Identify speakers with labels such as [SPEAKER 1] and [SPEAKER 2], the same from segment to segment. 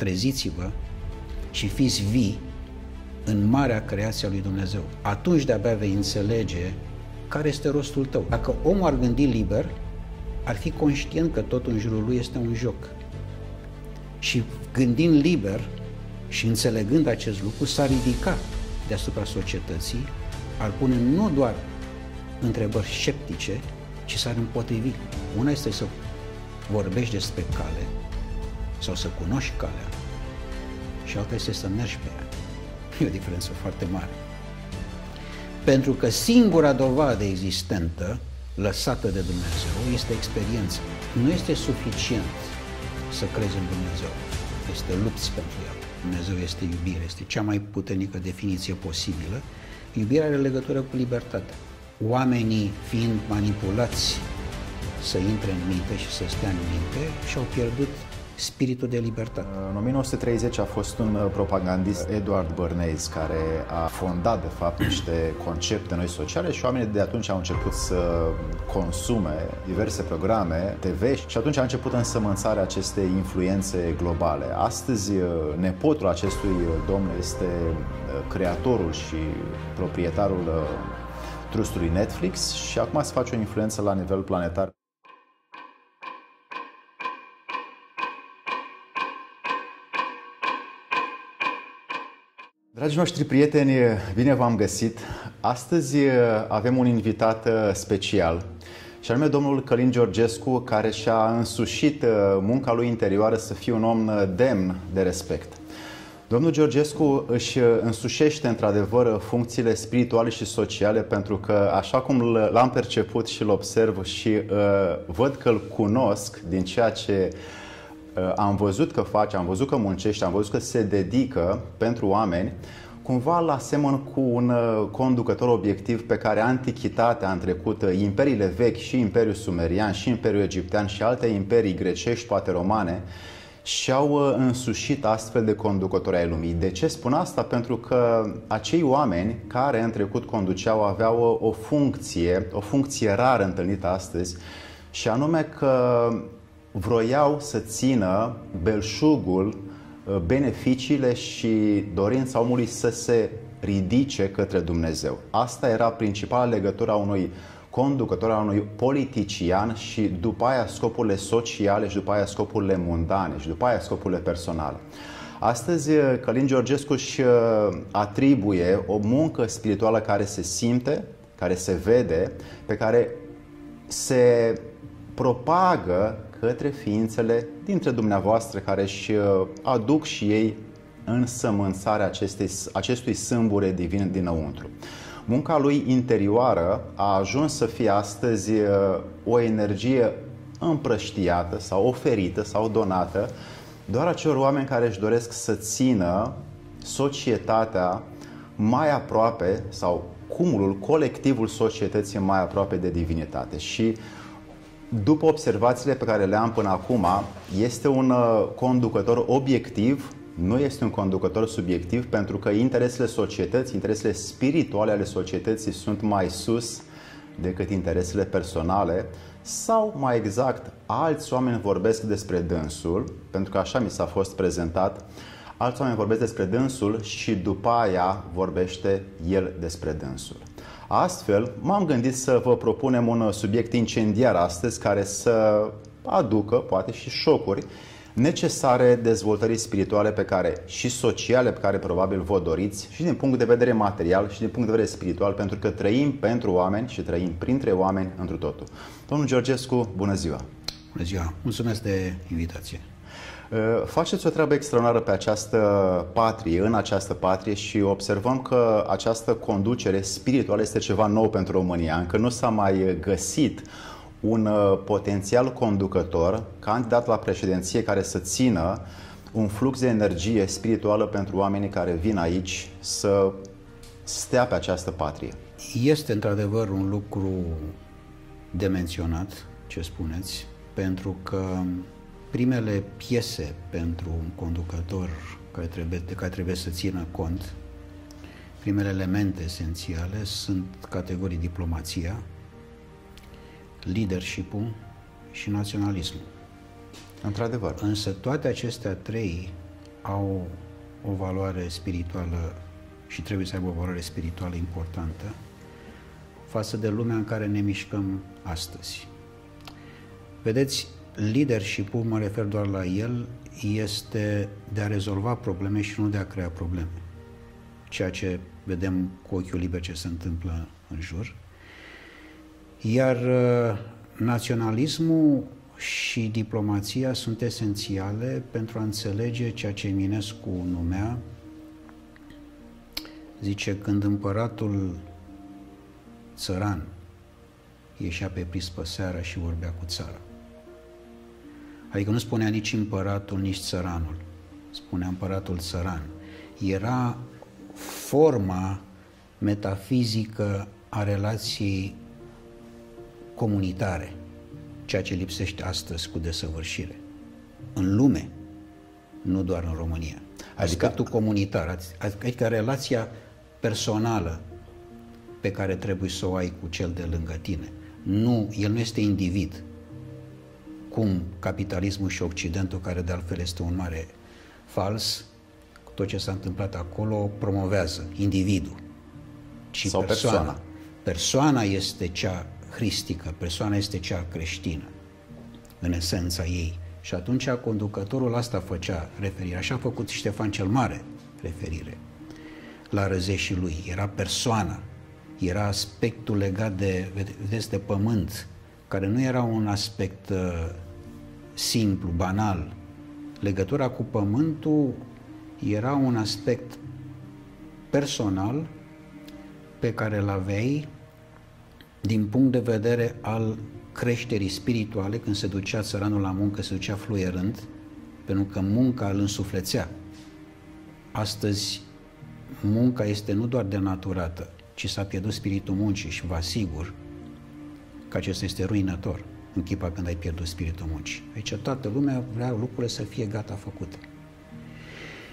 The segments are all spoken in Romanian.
[SPEAKER 1] treziți-vă și fiți vii în marea creație a lui Dumnezeu. Atunci de-abia vei înțelege care este rostul tău. Dacă omul ar gândi liber, ar fi conștient că tot în jurul lui este un joc. Și gândind liber și înțelegând acest lucru, s-ar ridica deasupra societății, ar pune nu doar întrebări sceptice, ci s-ar împotrivi. Una este să vorbești despre cale sau să cunoști calea și alta este să mergi pe ea. E o diferență foarte mare. Pentru că singura dovadă existentă lăsată de Dumnezeu este experiența. Nu este suficient să crezi în Dumnezeu, este lupți pentru El. Dumnezeu este iubire, este cea mai puternică definiție posibilă. Iubirea are legătură cu libertatea. Oamenii fiind manipulați să intre în minte și să stea în minte și-au pierdut spiritul de libertate.
[SPEAKER 2] În 1930 a fost un propagandist, Edward Bernays, care a fondat, de fapt, niște concepte noi sociale și oamenii de atunci au început să consume diverse programe TV și atunci a început însămânțarea acestei influențe globale. Astăzi, nepotul acestui domn este creatorul și proprietarul trustului Netflix și acum se face o influență la nivel planetar. Dragii noștri prieteni, bine v-am găsit! Astăzi avem un invitat special și anume domnul Călin Georgescu, care și-a însușit munca lui interioară să fie un om demn de respect. Domnul Georgescu își însușește într-adevăr funcțiile spirituale și sociale pentru că, așa cum l-am perceput și îl observ și văd că îl cunosc din ceea ce am văzut că face, am văzut că muncește, am văzut că se dedică pentru oameni, cumva îl asemăn cu un conducător obiectiv pe care antichitatea, în trecut, imperiile vechi, și Imperiul Sumerian, și Imperiul Egiptean și alte imperii grecești, poate romane, și-au însușit astfel de conducători ai lumii. De ce spun asta? Pentru că acei oameni care în trecut conduceau aveau o funcție rar întâlnită astăzi, și anume că vroiau să țină belșugul, beneficiile și dorința omului să se ridice către Dumnezeu. Asta era principala legătură a unui conducător, a unui politician și după aia scopurile sociale și după aia scopurile mundane și după aia scopurile personale. Astăzi Călin Georgescu își atribuie o muncă spirituală care se simte, care se vede, pe care se propagă către ființele dintre dumneavoastră care își aduc și ei însămânțarea acestui sâmbure divin dinăuntru. Munca lui interioară a ajuns să fie astăzi o energie împrăștiată sau oferită sau donată doar acelor oameni care își doresc să țină societatea mai aproape, sau cumulul, colectivul societății mai aproape de divinitate. Și după observațiile pe care le am până acum, este un conducător obiectiv, nu este un conducător subiectiv, pentru că interesele societății, interesele spirituale ale societății sunt mai sus decât interesele personale, sau mai exact, alți oameni vorbesc despre dânsul, pentru că așa mi s-a fost prezentat, alți oameni vorbesc despre dânsul și după aia vorbește el despre dânsul. Astfel, m-am gândit să vă propunem un subiect incendiar astăzi care să aducă, poate, și șocuri necesare dezvoltării spirituale pe care, și sociale pe care probabil vă doriți, și din punct de vedere material și din punct de vedere spiritual, pentru că trăim pentru oameni și trăim printre oameni întru totul. Domnul Georgescu, bună ziua!
[SPEAKER 1] Bună ziua! Mulțumesc de invitație!
[SPEAKER 2] Faceți o treabă extraordinară pe această patrie, în această patrie, și observăm că această conducere spirituală este ceva nou pentru România. Încă nu s-a mai găsit un potențial conducător, candidat la președinție, care să țină un flux de energie spirituală pentru oamenii care vin aici să stea pe această patrie.
[SPEAKER 1] Este într-adevăr un lucru de menționat, ce spuneți, pentru că primele piese pentru un conducător de care trebuie să țină cont, primele elemente esențiale sunt categorii diplomația, leadership-ul și naționalismul.
[SPEAKER 2] Într-adevăr.
[SPEAKER 1] Însă toate acestea trei au o valoare spirituală și trebuie să aibă o valoare spirituală importantă față de lumea în care ne mișcăm astăzi. Vedeți, leadership-ul, mă refer doar la el, este de a rezolva probleme și nu de a crea probleme. Ceea ce vedem cu ochiul liber ce se întâmplă în jur. Iar naționalismul și diplomația sunt esențiale pentru a înțelege ceea ce Eminescu numea, zice, când împăratul țăran ieșea pe prispă seara și vorbea cu țara. Adică nu spunea nici împăratul, nici țăranul. Spunea împăratul țăran. Era forma metafizică a relației comunitare, ceea ce lipsește astăzi cu desăvârșire. În lume, nu doar în România. Aspectul comunitar, adică relația personală pe care trebuie să o ai cu cel de lângă tine. El nu este individ, cum capitalismul și Occidentul, care de altfel este un mare fals, tot ce s-a întâmplat acolo promovează individul, ci
[SPEAKER 2] sau persoana.
[SPEAKER 1] Persoana este cea hristică, persoana este cea creștină, în esența ei. Și atunci conducătorul asta făcea referire, așa a făcut Ștefan cel Mare referire la răzeșii lui. Era persoana, era aspectul legat de pământ, care nu era un aspect simplu, banal. Legătura cu pământul era un aspect personal pe care îl aveai din punct de vedere al creșterii spirituale. Când se ducea țăranul la muncă, se ducea fluierând, pentru că munca îl însuflețea. Astăzi, munca este nu doar denaturată, ci s-a pierdut spiritul muncii și vă asigur că acesta este ruinător în clipa când ai pierdut spiritul muncii. Aici toată lumea vrea lucrurile să fie gata făcute.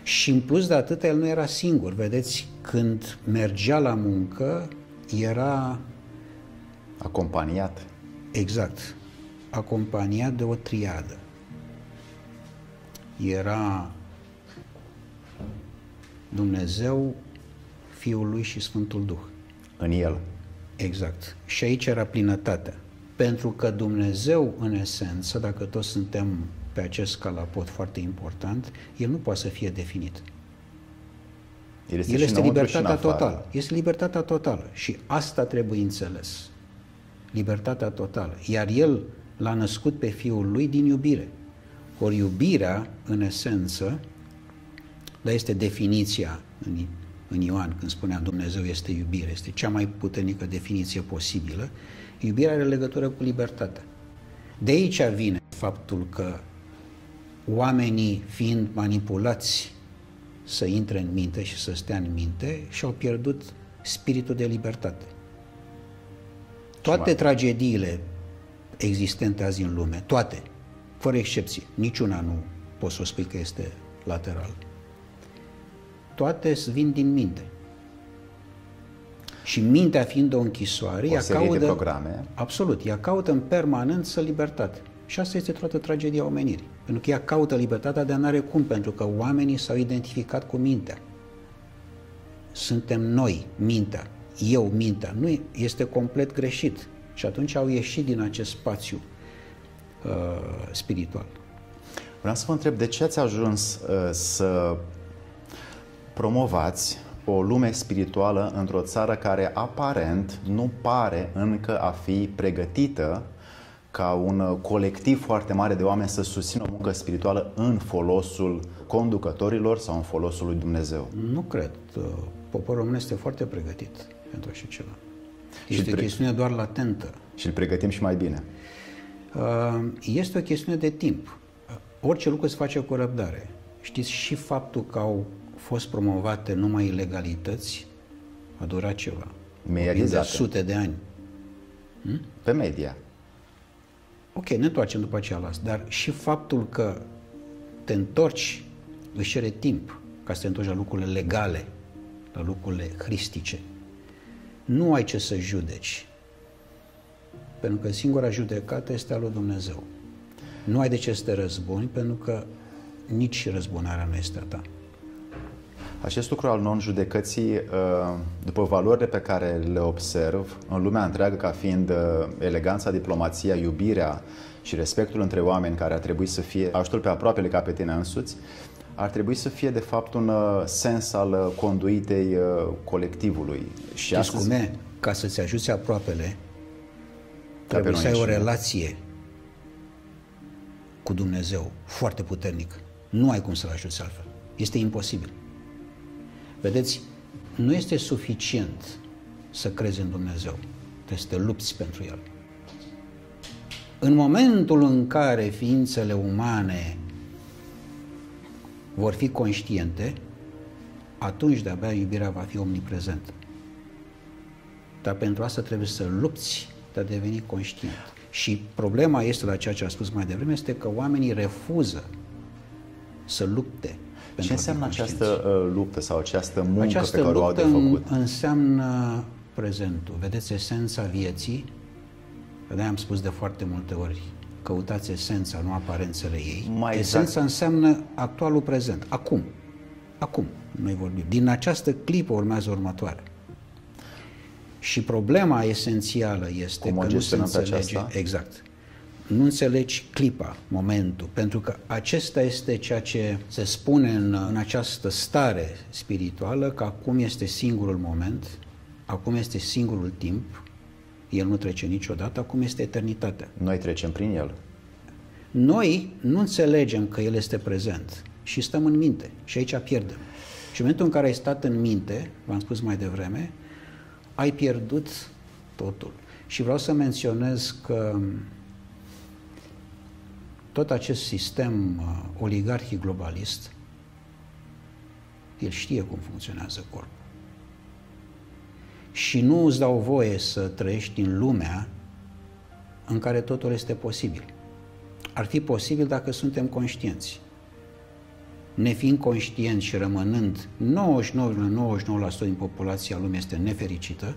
[SPEAKER 1] Și în plus de atât, el nu era singur. Vedeți, când mergea la muncă, era
[SPEAKER 2] acompaniat.
[SPEAKER 1] Exact. Acompaniat de o triadă. Era Dumnezeu, Fiul lui și Sfântul Duh.
[SPEAKER 2] În el.
[SPEAKER 1] Exact. Și aici era plinătatea. Pentru că Dumnezeu, în esență, dacă toți suntem pe acest scalapod foarte important, El nu poate să fie definit. El este libertatea totală. Este libertatea totală. Și asta trebuie înțeles. Libertatea totală. Iar El l-a născut pe Fiul Lui din iubire. Ori iubirea, în esență, dar este definiția în Ioan, când spunea Dumnezeu este iubire, este cea mai puternică definiție posibilă. Iubirea are legătură cu libertatea. De aici vine faptul că oamenii, fiind manipulați să intre în minte și să stea în minte, și-au pierdut spiritul de libertate. Toate tragediile existente azi în lume, toate, fără excepție, niciuna nu poți să o spui că este lateral. Toate vin din minte. Și mintea fiind o închisoare, ea caută
[SPEAKER 2] programe.
[SPEAKER 1] Absolut, ea caută în permanență libertate. Și asta este toată tragedia omenirii. Pentru că ea caută libertatea, dar n-are cum, pentru că oamenii s-au identificat cu mintea. Suntem noi, mintea. Eu, mintea. Nu, este complet greșit. Și atunci au ieșit din acest spațiu spiritual.
[SPEAKER 2] Vreau să vă întreb, de ce ați ajuns să promovați o lume spirituală într-o țară care aparent nu pare încă a fi pregătită ca un colectiv foarte mare de oameni să susțină o muncă spirituală în folosul conducătorilor sau în folosul lui Dumnezeu?
[SPEAKER 1] Nu cred. Poporul român este foarte pregătit pentru așa ceva. Este o chestiune doar latentă.
[SPEAKER 2] Și îl pregătim și mai bine.
[SPEAKER 1] Este o chestiune de timp. Orice lucru se face cu răbdare. Știți, și faptul că au fost promovate numai ilegalități a durat ceva.
[SPEAKER 2] De
[SPEAKER 1] sute de ani.
[SPEAKER 2] Pe media.
[SPEAKER 1] Ok, ne întoarcem după aceea la asta, dar și faptul că te întorci își cere timp ca să te întorci la lucrurile legale, la lucrurile hristice. Nu ai ce să judeci, pentru că singura judecată este a lui Dumnezeu. Nu ai de ce să te răzbuni, pentru că nici răzbunarea nu este a ta.
[SPEAKER 2] Acest lucru al non-judecății, după valorile pe care le observ în lumea întreagă ca fiind eleganța, diplomația, iubirea și respectul între oameni, care ar trebui să fie ajutul pe aproapele ca pe tine însuți, ar trebui să fie de fapt un sens al conduitei colectivului. Și
[SPEAKER 1] astăzi, ca să-ți ajuți aproapele, trebuie să ai o relație cu Dumnezeu foarte puternic. Nu ai cum să-L ajuți altfel. Este imposibil. Vedeți, nu este suficient să crezi în Dumnezeu. Trebuie să te lupți pentru El. În momentul în care ființele umane vor fi conștiente, atunci de-abia iubirea va fi omniprezentă. Dar pentru asta trebuie să lupți de a deveni conștient. Și problema este, la ceea ce a spus mai devreme, este că oamenii refuză să lupte.
[SPEAKER 2] Ce înseamnă această luptă sau această muncă pe care o au de făcut?
[SPEAKER 1] Înseamnă prezentul. Vedeți, esența vieții, de-aia am spus de foarte multe ori, căutați esența, nu aparențele ei. Esența înseamnă actualul prezent. Acum noi vorbim. Din această clipă urmează următoarea. Și problema esențială este că nu se înțelege exact. Nu înțelegi clipa, momentul, pentru că acesta este ceea ce se spune în această stare spirituală, că acum este singurul moment, acum este singurul timp, el nu trece niciodată, acum este eternitatea.
[SPEAKER 2] Noi trecem prin el.
[SPEAKER 1] Noi nu înțelegem că el este prezent și stăm în minte și aici pierdem. Și în momentul în care ai stat în minte, v-am spus mai devreme, ai pierdut totul. Și vreau să menționez că tot acest sistem oligarhic globalist, el știe cum funcționează corpul. Și nu îți dau voie să trăiești în lumea în care totul este posibil. Ar fi posibil dacă suntem conștienți. Nefiind conștienți și rămânând 99,99% din populația lumii este nefericită.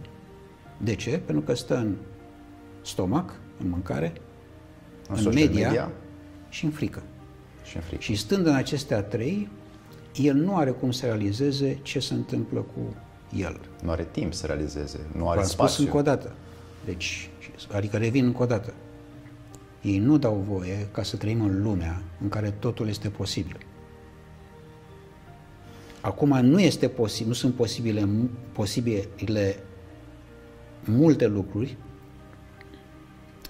[SPEAKER 1] De ce? Pentru că stă în stomac, în mâncare, în media și în frică. Și stând în acestea trei, el nu are cum să realizeze ce se întâmplă cu el.
[SPEAKER 2] Nu are timp să realizeze, nu are spațiu.
[SPEAKER 1] V-am spus încă o dată. Deci, adică revin încă o dată. Ei nu dau voie ca să trăim în lumea în care totul este posibil. Acum nu este posibil, nu sunt posibile multe lucruri,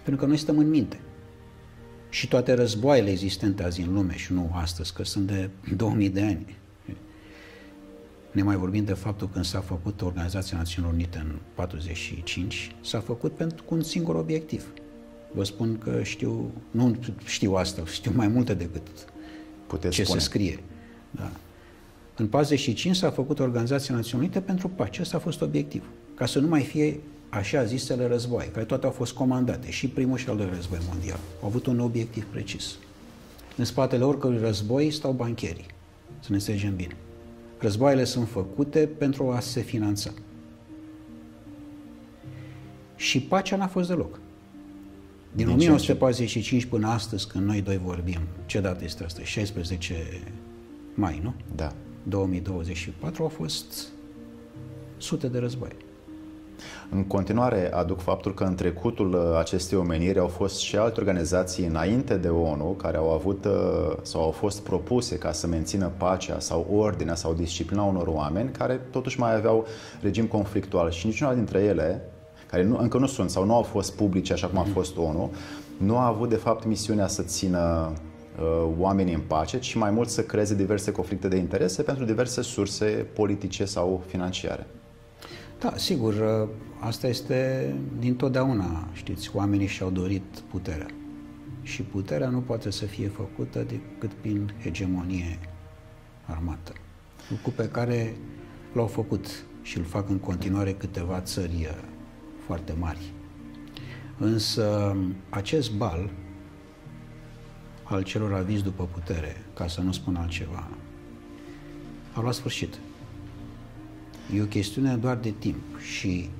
[SPEAKER 1] pentru că noi stăm în minte. Și toate războaiele existente azi în lume, și nu astăzi, că sunt de 2000 de ani. Ne mai vorbim de faptul când s-a făcut Organizația Națiunilor Unite în 45, s-a făcut cu un singur obiectiv. Vă spun că nu știu asta, știu mai multe decât ce se scrie. Da. În 45 s-a făcut Organizația Națiunilor Unite pentru pace. Ăsta a fost obiectiv. Ca să nu mai fie așa zisele război, care toate au fost comandate, și primul și al doilea război mondial. Au avut un obiectiv precis. În spatele oricărui război stau bancherii. Să ne înțelegem bine. Războaiele sunt făcute pentru a se finanța. Și pacea n-a fost deloc. Din 1945 până astăzi, când noi doi vorbim, ce dată este asta? 16 mai, nu?
[SPEAKER 2] Da.
[SPEAKER 1] 2024 au fost sute de război.
[SPEAKER 2] În continuare aduc faptul că în trecutul acestei omeniri au fost și alte organizații înainte de ONU care au avut sau au fost propuse ca să mențină pacea sau ordinea sau disciplina unor oameni care totuși mai aveau regim conflictual și niciuna dintre ele, care încă nu sunt sau nu au fost publice așa cum a fost ONU, nu a avut de fapt misiunea să țină oamenii în pace, ci mai mult să creeze diverse conflicte de interese pentru diverse surse politice sau financiare.
[SPEAKER 1] Da, sigur, asta este dintotdeauna, știți, oamenii și-au dorit puterea. Și puterea nu poate să fie făcută decât prin hegemonie armată. Lucru pe care l-au făcut și îl fac în continuare câteva țări foarte mari. Însă acest bal al celor avizi după putere, ca să nu spun altceva, a luat sfârșit. E o chestiune doar de timp și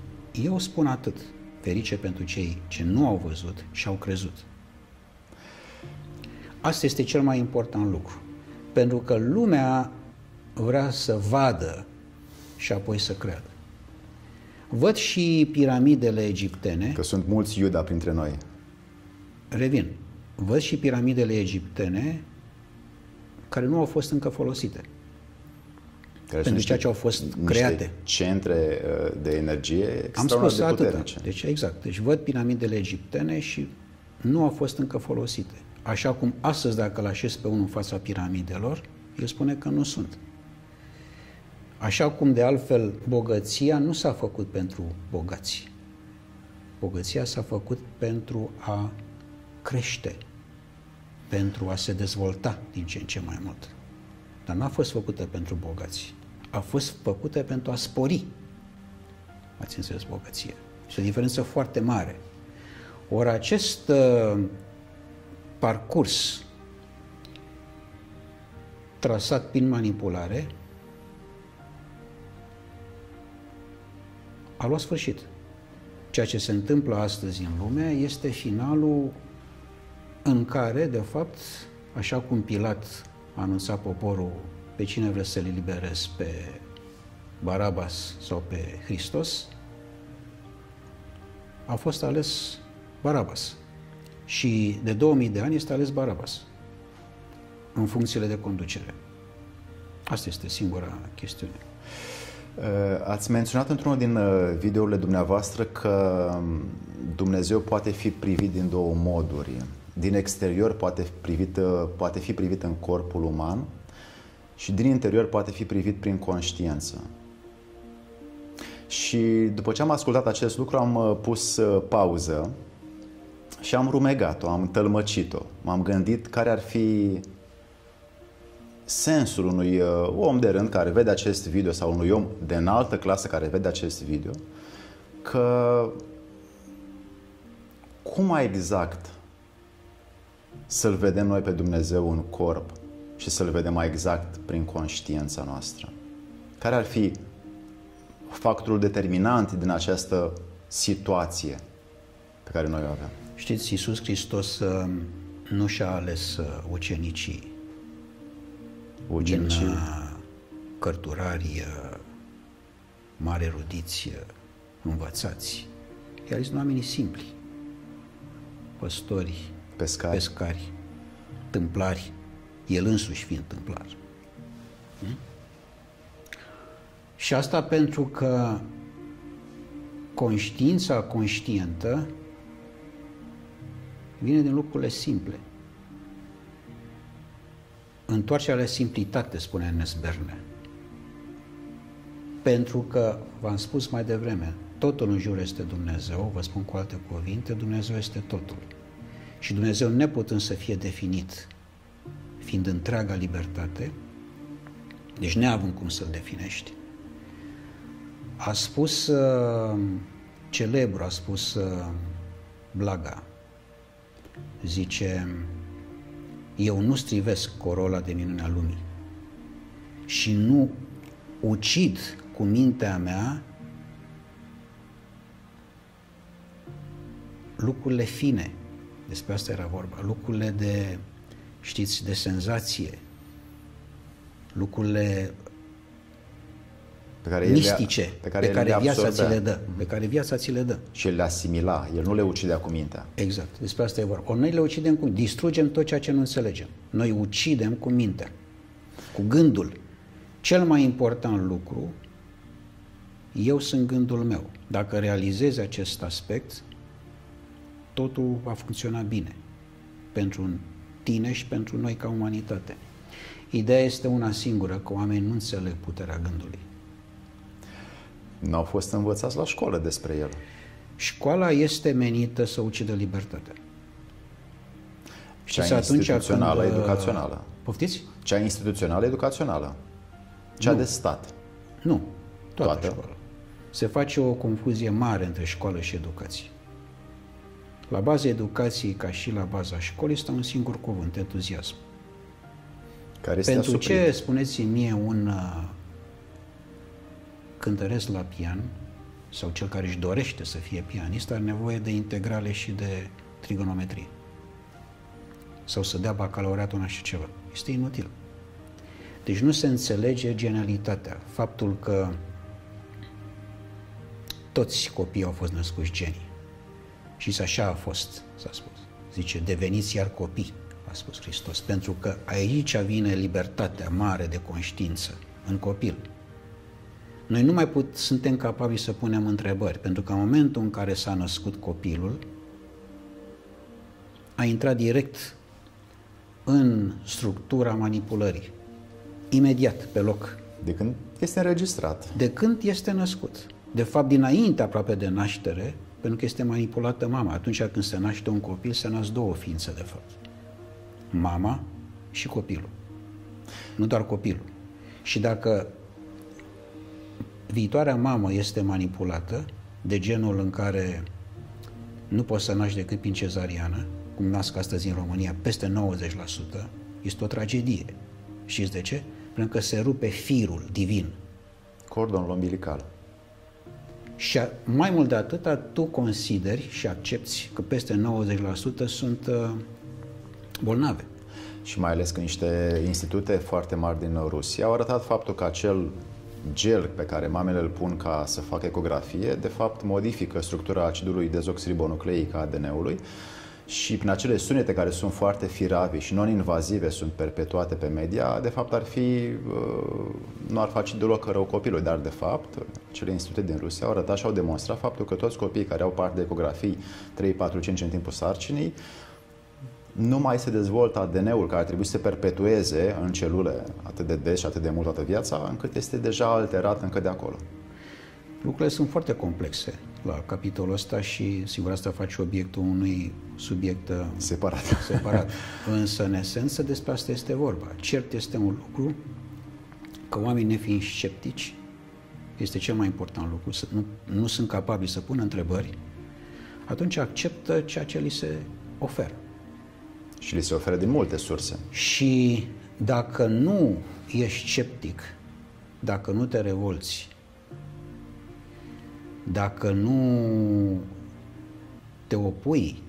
[SPEAKER 1] eu spun atât, ferice pentru cei ce nu au văzut și au crezut. Asta este cel mai important lucru. Pentru că lumea vrea să vadă și apoi să creadă. Văd și piramidele egiptene.
[SPEAKER 2] Că sunt mulți Iuda printre noi.
[SPEAKER 1] Revin. Văd și piramidele egiptene care nu au fost încă folosite. Pentru ceea ce au fost create.
[SPEAKER 2] Centre de energie
[SPEAKER 1] Am spus
[SPEAKER 2] de
[SPEAKER 1] atâta. Deci, exact. Deci văd piramidele egiptene și nu au fost încă folosite. Așa cum astăzi, dacă îl așez pe unul în fața piramidelor, el spune că nu sunt. Așa cum, de altfel, bogăția nu s-a făcut pentru bogați. Bogăția s-a făcut pentru a crește, pentru a se dezvolta din ce în ce mai mult. Dar n-a fost făcută pentru bogați. A fost făcută pentru a spori. Ați înțeles, bogăție. Este o diferență foarte mare. Ori acest parcurs trasat prin manipulare a luat sfârșit. Ceea ce se întâmplă astăzi în lume este finalul în care, de fapt, așa cum Pilat a anunțat poporul pe cine vrea să-l eliberez, pe Barabas sau pe Hristos, a fost ales Barabas. Și de 2000 de ani este ales Barabas în funcțiile de conducere. Asta este singura chestiune.
[SPEAKER 2] Ați menționat într-unul din videourile dumneavoastră că Dumnezeu poate fi privit din două moduri. Din exterior poate fi privit în corpul uman și din interior poate fi privit prin conștiință. Și după ce am ascultat acest lucru, am pus pauză și am rumegat-o, am tălmăcit-o. M-am gândit care ar fi sensul unui om de rând care vede acest video sau unui om de înaltă clasă care vede acest video, că cum mai exact să-L vedem noi pe Dumnezeu în corp și să-L vedem mai exact prin conștiința noastră? Care ar fi factorul determinant din această situație pe care noi o avem?
[SPEAKER 1] Știți, Iisus Hristos nu și-a ales ucenicii din cărturari mari erudiți, învățați. I-a ales oamenii simpli, păstori, pescari, tâmplari, el însuși fiind tâmplar. Și asta pentru că conștiința conștientă vine din lucrurile simple. Întoarcerea la simplitate, spune Ernest Berne. Pentru că, v-am spus mai devreme, totul în jur este Dumnezeu, vă spun cu alte cuvinte, Dumnezeu este totul. Și Dumnezeu, neputând să fie definit, fiind întreaga libertate, deci neavând cum să-L definești, a spus, celebru, a spus Blaga, zice: eu nu strivesc corola de minune a lumii și nu ucid cu mintea mea lucrurile fine, despre asta era vorba, lucrurile de, știți, de senzație, lucrurile mistice, pe care viața ți le dă, pe care viața ți le dă.
[SPEAKER 2] Și el le asimila, el nu le ucidea cu mintea.
[SPEAKER 1] Exact, despre asta e vorba. Ori noi le ucidem cu, distrugem tot ceea ce nu înțelegem. Noi ucidem cu mintea, cu gândul. Cel mai important lucru, eu sunt gândul meu. Dacă realizezi acest aspect, totul va funcționa bine pentru tine și pentru noi ca umanitate. Ideea este una singură, că oamenii nu înțeleg puterea gândului.
[SPEAKER 2] N-au fost învățați la școală despre el.
[SPEAKER 1] Școala este menită să ucidă libertatea.
[SPEAKER 2] Cea instituțională, educațională.
[SPEAKER 1] Poftiți?
[SPEAKER 2] Cea instituțională, educațională. Cea de stat.
[SPEAKER 1] Nu, toată școala. Se face o confuzie mare între școală și educație. La baza educației, ca și la baza școlii, stă un singur cuvânt: entuziasm.
[SPEAKER 2] Care este
[SPEAKER 1] pentru
[SPEAKER 2] asuprit.
[SPEAKER 1] Ce, spuneți-mi mie, un cântăresc la pian sau cel care își dorește să fie pianist are nevoie de integrale și de trigonometrie? Sau să dea bacalaureatul în așa ceva? Este inutil. Deci nu se înțelege genialitatea. Faptul că toți copiii au fost născuți genii. Și așa a fost, s-a spus. Zice, deveniți iar copii, a spus Hristos. Pentru că aici vine libertatea mare de conștiință, în copil. Noi nu mai suntem capabili să punem întrebări, pentru că în momentul în care s-a născut copilul, a intrat direct în structura manipulării. Imediat, pe loc.
[SPEAKER 2] De când este înregistrat.
[SPEAKER 1] De când este născut. De fapt, dinainte aproape de naștere, pentru că este manipulată mama. Atunci când se naște un copil, se nasc două ființe, de fapt. Mama și copilul. Nu doar copilul. Și dacă viitoarea mamă este manipulată, de genul în care nu poți să naști decât prin cezariană, cum nasc astăzi în România, peste 90%, este o tragedie. Știți de ce? Pentru că se rupe firul divin.
[SPEAKER 2] Cordonul umbilical.
[SPEAKER 1] Și mai mult de atâta, tu consideri și accepti că peste 90% sunt bolnave.
[SPEAKER 2] Și mai ales că niște institute foarte mari din Rusia au arătat faptul că acel gel pe care mamele îl pun ca să facă ecografie, de fapt modifică structura acidului dezoxiribonucleic a ADN-ului și prin acele sunete care sunt foarte firave și non-invazive, sunt perpetuate pe media, de fapt nu ar face deloc rău copilului, dar de fapt cele institute din Rusia au arătat și au demonstrat faptul că toți copiii care au parte de ecografii 3, 4, 5 în timpul sarcinii, nu mai se dezvoltă ADN-ul care ar trebui să se perpetueze în celule atât de des și atât de mult toată viața, încât este deja alterat încă de acolo.
[SPEAKER 1] Lucrurile sunt foarte complexe la capitolul ăsta și sigur asta face obiectul unui subiect separat. Însă, în esență, despre asta este vorba. Cert este un lucru că oamenii nefiind sceptici, este cel mai important lucru, nu sunt capabili să pună întrebări, atunci acceptă ceea ce li se oferă.
[SPEAKER 2] Și li se oferă din multe surse.
[SPEAKER 1] Și dacă nu ești sceptic, dacă nu te revolți, dacă nu te opui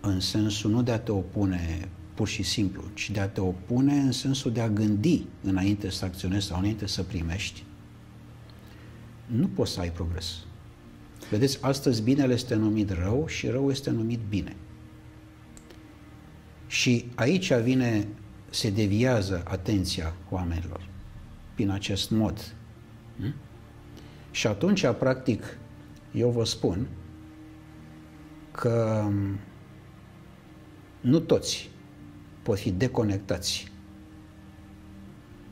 [SPEAKER 1] în sensul nu de a te opune pur și simplu, ci de a te opune în sensul de a gândi înainte să acționezi sau înainte să primești, nu poți să ai progres. Vedeți, astăzi binele este numit rău și rău este numit bine. Și aici se deviază atenția oamenilor prin acest mod. Și atunci, practic, eu vă spun că nu toți pot fi deconectați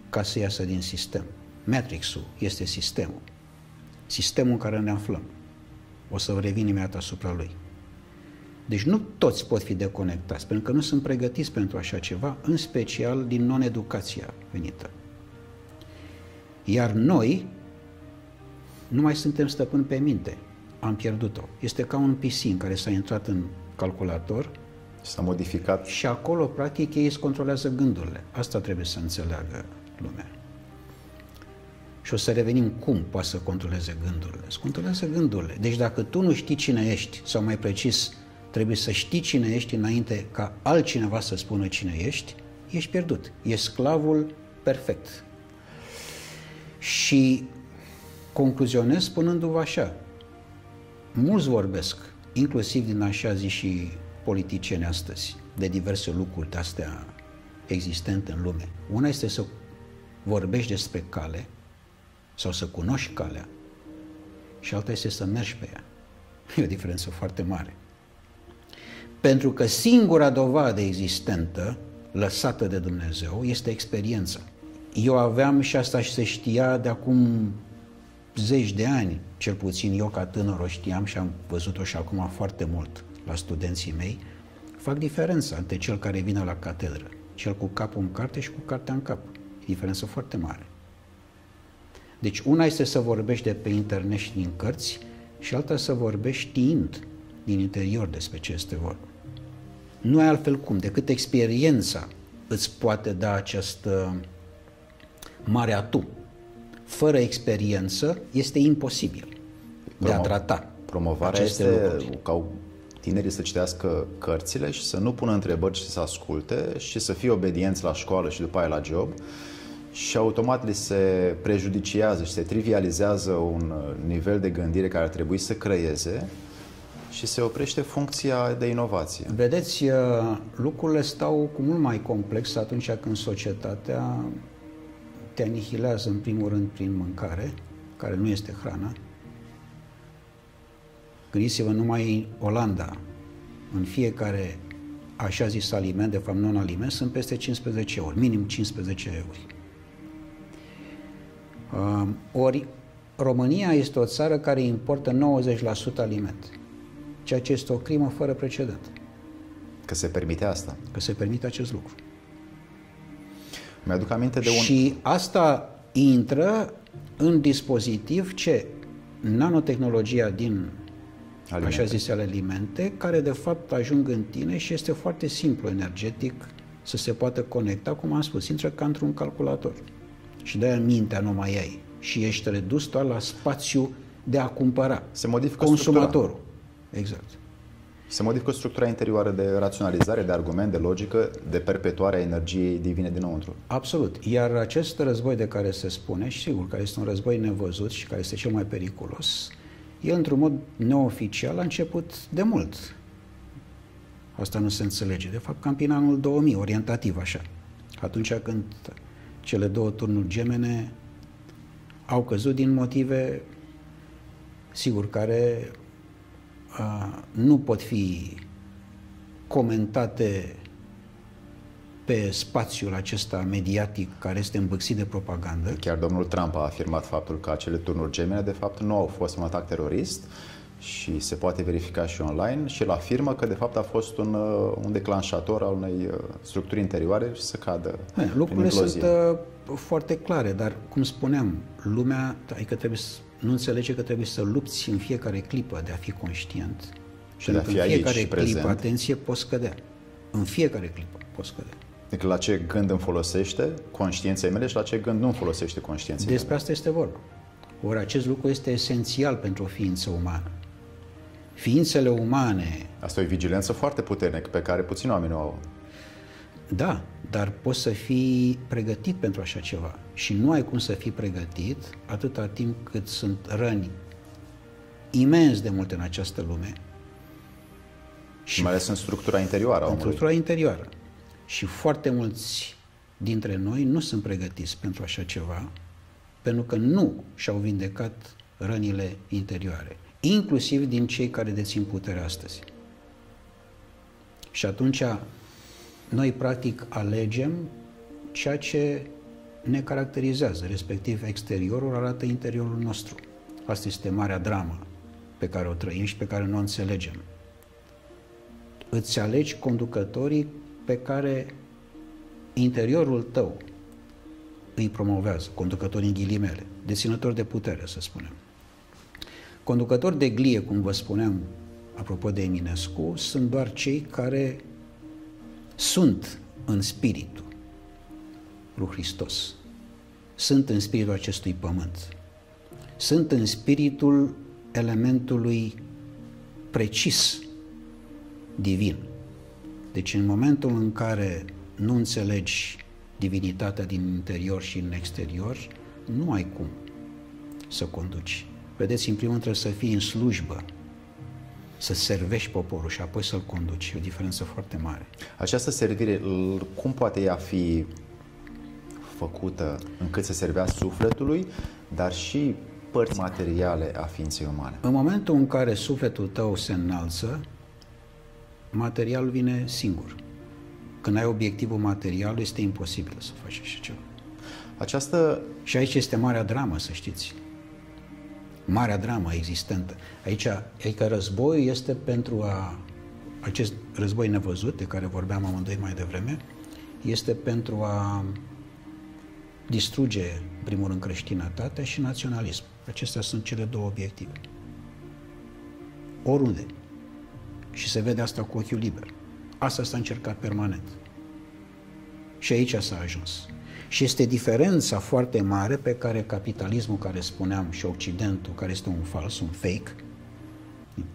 [SPEAKER 1] ca să iasă din sistem. Matrix-ul este sistemul. Sistemul în care ne aflăm. O să revin imediat asupra lui. Deci nu toți pot fi deconectați, pentru că nu sunt pregătiți pentru așa ceva, în special din non-educația venită. Iar noi nu mai suntem stăpâni pe minte. Am pierdut-o. Este ca un PC în care s-a intrat în calculator.
[SPEAKER 2] S-a modificat.
[SPEAKER 1] Și acolo, practic, ei îți controlează gândurile. Asta trebuie să înțeleagă lumea. Și o să revenim cum poate să controleze gândurile. Îți controlează gândurile. Deci dacă tu nu știi cine ești, sau mai precis, trebuie să știi cine ești înainte ca altcineva să spună cine ești pierdut. Ești sclavul perfect. Și concluzionez spunându-vă așa, mulți vorbesc, inclusiv din așa zi și politicieni astăzi, de diverse lucruri de-astea existente în lume. Una este să vorbești despre cale sau să cunoști calea și alta este să mergi pe ea. E o diferență foarte mare. Pentru că singura dovadă existentă, lăsată de Dumnezeu, este experiența. Eu aveam și asta și se știa de acum zeci de ani, cel puțin eu ca tânăr o știam și am văzut-o și acum foarte mult la studenții mei, fac diferența între cel care vine la catedră, cel cu capul în carte și cu cartea în cap. E diferență foarte mare. Deci una este să vorbești de pe internet și din cărți și alta să vorbești știind din interior despre ce este vorba. Nu ai altfel cum, decât experiența îți poate da acest mare atu. Fără experiență este imposibil de a trata.
[SPEAKER 2] Promovarea este ca tinerii să citească cărțile și să nu pună întrebări și să asculte și să fie obedienți la școală și după aia la job și automat li se prejudiciază și se trivializează un nivel de gândire care ar trebui să creeze și se oprește funcția de inovație.
[SPEAKER 1] Vedeți, lucrurile stau cu mult mai complex atunci când societatea te anihilează în primul rând prin mâncare, care nu este hrană. Gândiți-vă numai în Olanda, în fiecare așa zis aliment, de fapt non-aliment, sunt peste 15 euro, minim 15 euro. Ori România este o țară care importă 90% alimente, ceea ce este o crimă fără precedent.
[SPEAKER 2] Că se permite asta.
[SPEAKER 1] Că se permite acest lucru.
[SPEAKER 2] Mi-aduc aminte de un...
[SPEAKER 1] Și asta intră în dispozitiv ce? Nanotehnologia din așa zisele alimente, care de fapt ajung în tine și este foarte simplu energetic să se poată conecta, cum am spus, intră ca într-un calculator. Și de-aia mintea nu mai ai și ești redus doar la spațiu de a cumpăra.
[SPEAKER 2] Se modifică
[SPEAKER 1] consumatorul.
[SPEAKER 2] Structura.
[SPEAKER 1] Exact.
[SPEAKER 2] Se modifică structura interioară de raționalizare, de argument, de logică, de perpetuare a energiei divine dinăuntru.
[SPEAKER 1] Absolut. Iar acest război de care se spune, și sigur, care este un război nevăzut și care este cel mai periculos, el, într-un mod neoficial, a început de mult. Asta nu se înțelege. De fapt, cam prin anul 2000, orientativ așa. Atunci când cele două turnuri gemene au căzut din motive, sigur, care nu pot fi comentate pe spațiul acesta mediatic care este îmbâxit de propagandă.
[SPEAKER 2] Chiar domnul Trump a afirmat faptul că acele turnuri gemene de fapt nu au fost un atac terorist și se poate verifica și online și el afirmă că de fapt a fost un declanșator al unei structuri interioare și să cadă.
[SPEAKER 1] Lucrurile sunt foarte clare, dar cum spuneam, lumea, adică nu înțelege că trebuie să lupți în fiecare clipă de a fi conștient și în fiecare clipă, atenție, poți scădea. În fiecare clipă poți scădea.
[SPEAKER 2] Deci la ce gând îmi folosește conștiinței mele și la ce gând nu îmi folosește conștiinței mele.
[SPEAKER 1] Despre asta este vorba. Ori acest lucru este esențial pentru o ființă umană. Ființele umane...
[SPEAKER 2] Asta e o vigilență foarte puternică pe care puțini oameni o au.
[SPEAKER 1] Da, dar poți să fii pregătit pentru așa ceva. Și nu ai cum să fii pregătit atâta timp cât sunt răni imens de multe în această lume.
[SPEAKER 2] Și mai ales în structura interioară a omului.
[SPEAKER 1] În structura interioară. Și foarte mulți dintre noi nu sunt pregătiți pentru așa ceva, pentru că nu și-au vindecat rănile interioare, inclusiv din cei care dețin puterea astăzi. Și atunci noi practic alegem ceea ce ne caracterizează, respectiv exteriorul arată interiorul nostru. Asta este marea dramă pe care o trăim și pe care nu o înțelegem. Îți alegi conducătorii pe care interiorul tău îi promovează, conducători în ghilimele, deținători de putere, să spunem. Conducători de glie, cum vă spuneam, apropo de Eminescu, sunt doar cei care sunt în spiritul lui Hristos, sunt în spiritul acestui pământ, sunt în spiritul elementului precis divin. Deci în momentul în care nu înțelegi divinitatea din interior și în exterior, nu ai cum să conduci. Vedeți, în primul rând trebuie să fii în slujbă, să servești poporul și apoi să-l conduci. E o diferență foarte mare.
[SPEAKER 2] Această servire, cum poate ea fi făcută încât să servească sufletului, dar și părți materiale a ființei umane?
[SPEAKER 1] În momentul în care sufletul tău se înalță, materialul vine singur. Când ai obiectivul material, este imposibil să faci așa ceva. Și aici este marea dramă, să știți. Marea dramă existentă. Aici, adică războiul este pentru acest război nevăzut, de care vorbeam amândoi mai devreme, este pentru a distruge, în primul rând, creștinătatea și naționalism. Acestea sunt cele două obiective. Oriunde. Și se vede asta cu ochiul liber. Asta s-a încercat permanent. Și aici s-a ajuns. Și este diferența foarte mare pe care capitalismul, care spuneam, și Occidentul, care este un fals, un fake,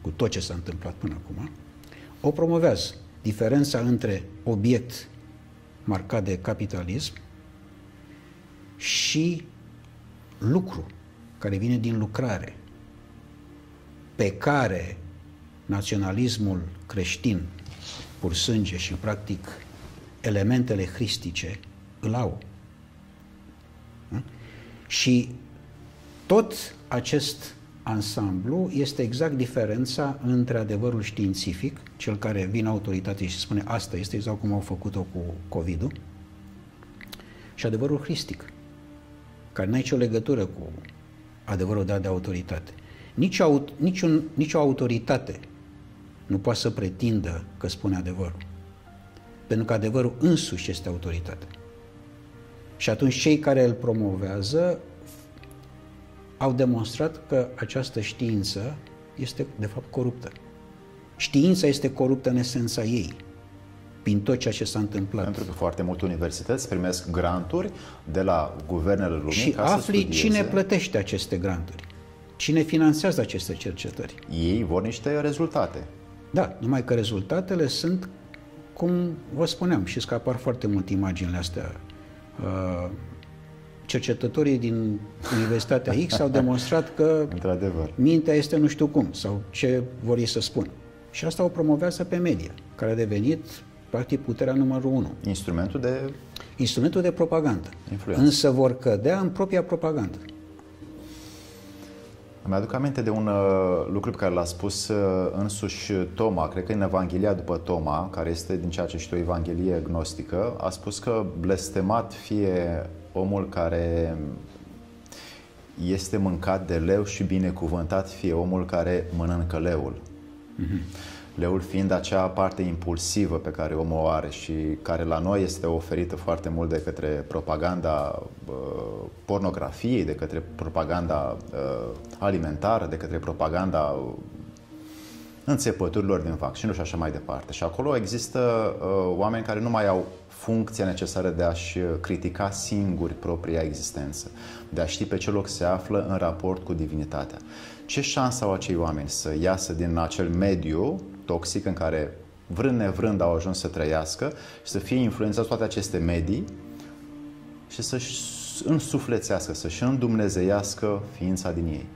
[SPEAKER 1] cu tot ce s-a întâmplat până acum, o promovează. Diferența între obiect marcat de capitalism și lucru, care vine din lucrare, pe care naționalismul creștin, pur sânge și practic elementele hristice îl au. Da? Și tot acest ansamblu este exact diferența între adevărul științific, cel care vine autoritate și spune asta este, exact cum au făcut-o cu COVID-ul, și adevărul hristic, care nu are nicio legătură cu adevărul dat de autoritate. Nicio autoritate nu poate să pretindă că spune adevărul, pentru că adevărul însuși este autoritate. Și atunci cei care îl promovează au demonstrat că această știință este de fapt coruptă. Știința este coruptă în esența ei, prin tot ceea ce s-a întâmplat.
[SPEAKER 2] Pentru că foarte multe universități primesc granturi de la guvernele lumii
[SPEAKER 1] și
[SPEAKER 2] ca
[SPEAKER 1] afli
[SPEAKER 2] să studieze.
[SPEAKER 1] Cine plătește aceste granturi, cine finanțează aceste cercetări.
[SPEAKER 2] Ei vor niște rezultate.
[SPEAKER 1] Da, numai că rezultatele sunt, cum vă spuneam, și că apar foarte mult imaginile astea. Cercetătorii din Universitatea X au demonstrat că mintea este nu știu cum, sau ce vor ei să spun. Și asta o promovează pe media, care a devenit practic puterea numărul 1. Instrumentul de propagandă. Influență. Însă vor cădea în propria propagandă.
[SPEAKER 2] Îmi aduc aminte de un lucru pe care l-a spus însuși Toma, cred că în Evanghelia după Toma, care este din ceea ce știu o Evanghelie gnostică, a spus că blestemat fie omul care este mâncat de leu și binecuvântat fie omul care mănâncă leul. Leul fiind acea parte impulsivă pe care omul o are și care la noi este oferită foarte mult de către propaganda pornografiei, de către propaganda alimentară, de către propaganda înțepăturilor din vaccinuri și așa mai departe. Și acolo există oameni care nu mai au funcția necesară de a-și critica singuri propria existență, de a ști pe ce loc se află în raport cu divinitatea. Ce șansă au acei oameni să iasă din acel mediu toxic în care, vrând nevrând, au ajuns să trăiască și să fie influențați toate aceste medii și să-și însuflețească, să-și îndumnezeiască ființa din ei?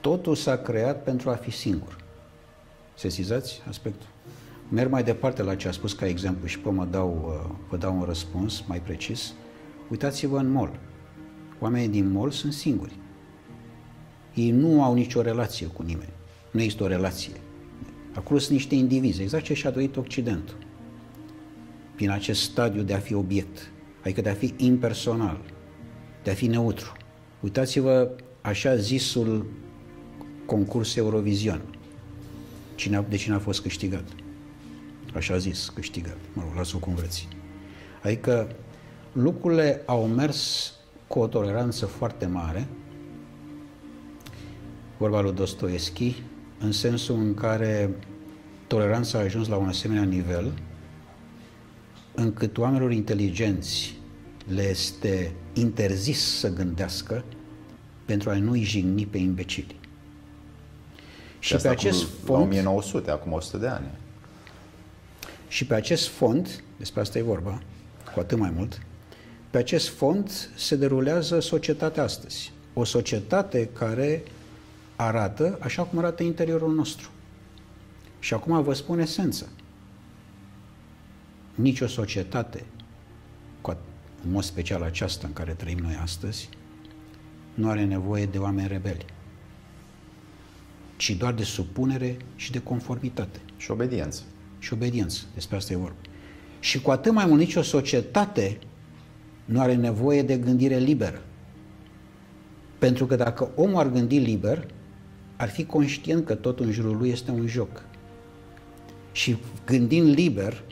[SPEAKER 1] Totul s-a creat pentru a fi singur. Sesizați aspectul? Merg mai departe la ce a spus ca exemplu și vă dau un răspuns mai precis. Uitați-vă în mall. Oamenii din mall sunt singuri. Ei nu au nicio relație cu nimeni. Nu există o relație. Acolo sunt niște indivizi, exact ce și-a dorit Occidentul. Prin acest stadiu de a fi obiect, adică de a fi impersonal, de a fi neutru. Uitați-vă așa zisul concurs Eurovision. De cine a fost câștigat? Așa zis, câștigat. Mă rog, las-o cum vreți. Adică lucrurile au mers cu o toleranță foarte mare, vorba lui Dostoevski, în sensul în care toleranța a ajuns la un asemenea nivel încât oamenilor inteligenți le este interzis să gândească pentru a nu-i jigni pe imbecili. Și pe acest fond,
[SPEAKER 2] 1900, acum 100 de ani.
[SPEAKER 1] Și pe acest fond, despre asta e vorba, cu atât mai mult, pe acest fond se derulează societatea astăzi. O societate care arată așa cum arată interiorul nostru. Și acum vă spun esența. Nici o societate, în mod special aceasta în care trăim noi astăzi, nu are nevoie de oameni rebeli, ci doar de supunere și de conformitate.
[SPEAKER 2] Și obediență.
[SPEAKER 1] Și obediență, despre asta e vorba. Și cu atât mai mult nici o societate nu are nevoie de gândire liberă. Pentru că dacă omul ar gândi liber, ar fi conștient că tot în jurul lui este un joc. Și gândind liber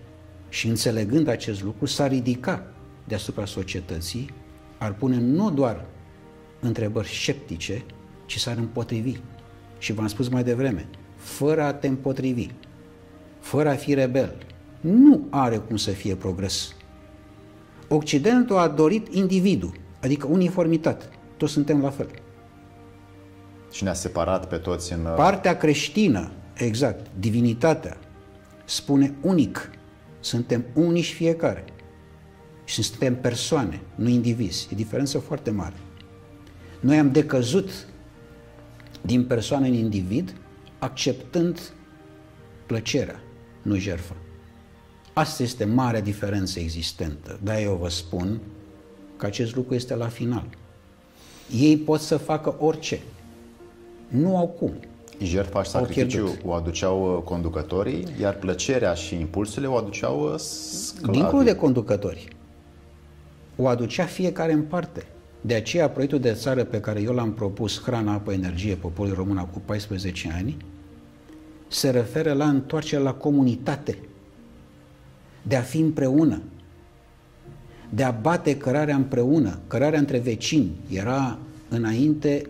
[SPEAKER 1] și înțelegând acest lucru, s-ar ridica deasupra societății, ar pune nu doar întrebări sceptice, ci s-ar împotrivi. Și v-am spus mai devreme, fără a te împotrivi, fără a fi rebel, nu are cum să fie progres. Occidentul a dorit individul, adică uniformitate. Toți suntem la fel.
[SPEAKER 2] Și ne-a separat pe toți în...
[SPEAKER 1] Partea creștină, exact, divinitatea, spune unic. Suntem unici fiecare. Și suntem persoane, nu indivizi. E diferență foarte mare. Noi am decăzut din persoană în individ, acceptând plăcerea, nu jertfa. Asta este marea diferență existentă. Dar eu vă spun că acest lucru este la final. Ei pot să facă orice. Nu au cum.
[SPEAKER 2] Jertfa și sacrificiul o aduceau conducătorii, iar plăcerea și impulsurile o aduceau sclavii.
[SPEAKER 1] Dincolo de conducători, o aducea fiecare în parte. De aceea, proiectul de țară pe care eu l-am propus, Hrana, Apă, Energie, poporului român acum 14 ani, se referă la întoarcerea la comunitate, de a fi împreună, de a bate cărarea împreună. Cărarea între vecini era înainte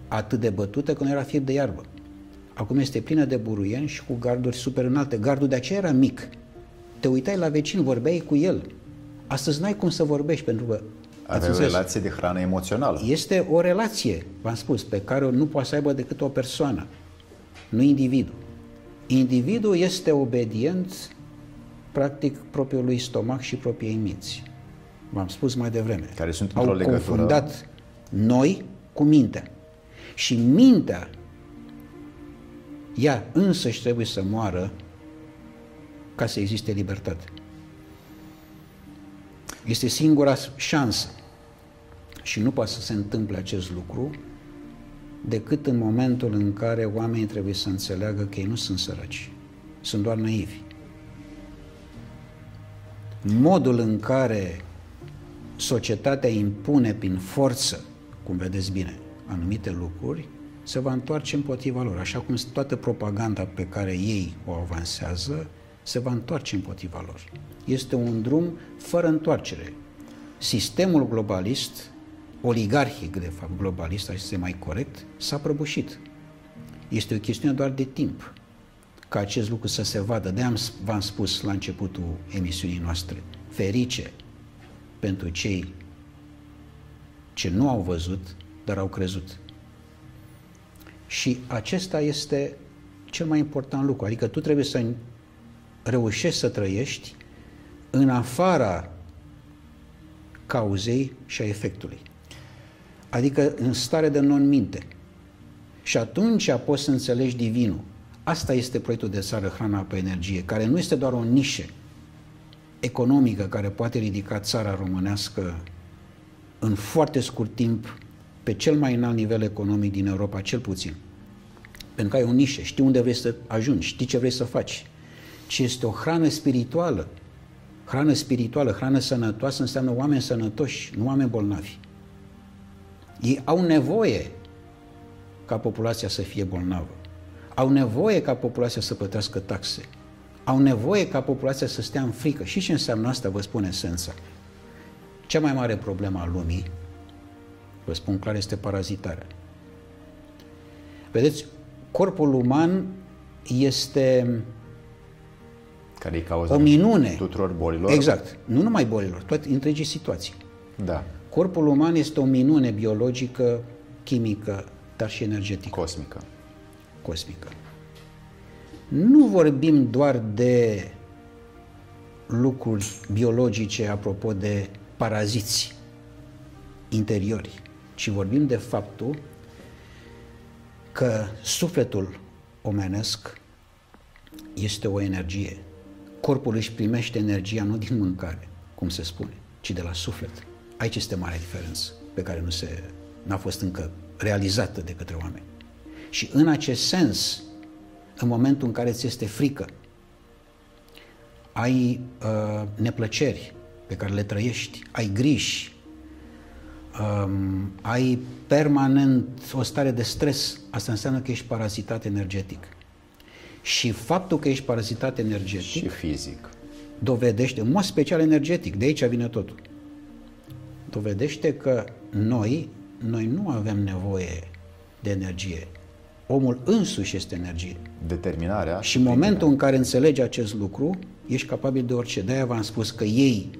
[SPEAKER 1] atât de bătută că nu era fir de iarbă. Acum este plină de buruieni și cu garduri super înalte. Gardul de aceea era mic. Te uitai la vecin, vorbeai cu el. Astăzi n-ai cum să vorbești pentru că
[SPEAKER 2] avea o relație de hrană emoțională.
[SPEAKER 1] Este o relație, v-am spus, pe care nu poate să aibă decât o persoană, nu individul. Individul este obedient, practic, propriului stomac și propriei minți. V-am spus mai devreme.
[SPEAKER 2] Care sunt într-o legătură.
[SPEAKER 1] Au confundat noi cu mintea. Și mintea, ea însăși trebuie să moară ca să existe libertate. Este singura șansă. Și nu poate să se întâmple acest lucru decât în momentul în care oamenii trebuie să înțeleagă că ei nu sunt săraci, sunt doar naivi. Modul în care societatea impune prin forță, cum vedeți bine, anumite lucruri, se va întoarce împotriva lor. Așa cum toată propaganda pe care ei o avansează, se va întoarce împotriva lor. Este un drum fără întoarcere. Sistemul globalist, oligarhic de fapt globalist, așa este mai corect, s-a prăbușit. Este o chestiune doar de timp ca acest lucru să se vadă. De-aia v-am spus la începutul emisiunii noastre, ferice pentru cei ce nu au văzut, dar au crezut. Și acesta este cel mai important lucru. Adică tu trebuie să reușești să trăiești în afara cauzei și a efectului. Adică în stare de non-minte. Și atunci poți să înțelegi divinul. Asta este proiectul de țară Hrana, Apă, Energie, care nu este doar o nișă economică care poate ridica țara românească în foarte scurt timp pe cel mai înalt nivel economic din Europa, cel puțin. Pentru că ai o nișă, știi unde vrei să ajungi, știi ce vrei să faci. Ci este o hrană spirituală. Hrană spirituală, hrană sănătoasă înseamnă oameni sănătoși, nu oameni bolnavi. Ei au nevoie ca populația să fie bolnavă. Au nevoie ca populația să plătească taxe. Au nevoie ca populația să stea în frică. Și ce înseamnă asta, vă spun esența. Cea mai mare problemă a lumii, vă spun clar, este parazitarea. Vedeți, corpul uman este
[SPEAKER 2] care e cauza
[SPEAKER 1] o minune
[SPEAKER 2] tuturor bolilor.
[SPEAKER 1] Exact. Nu numai bolilor, toate întregii situații.
[SPEAKER 2] Da.
[SPEAKER 1] Corpul uman este o minune biologică, chimică, dar și energetică.
[SPEAKER 2] Cosmică.
[SPEAKER 1] Cosmică. Nu vorbim doar de lucruri biologice apropo de paraziți interiori, ci vorbim de faptul că sufletul omenesc este o energie. Corpul își primește energia nu din mâncare, cum se spune, ci de la suflet. Aici este marea diferență pe care n-a fost încă realizată de către oameni. Și în acest sens, în momentul în care ți este frică, ai neplăceri pe care le trăiești, ai griji, ai permanent o stare de stres, asta înseamnă că ești parazitat energetic. Și faptul că ești parazitat energetic
[SPEAKER 2] și fizic
[SPEAKER 1] dovedește, în mod special energetic, de aici vine totul, dovedește că noi nu avem nevoie de energie. Omul însuși este energie.
[SPEAKER 2] Determinarea.
[SPEAKER 1] Și în momentul în care înțelegi acest lucru, ești capabil de orice. De-aia v-am spus că ei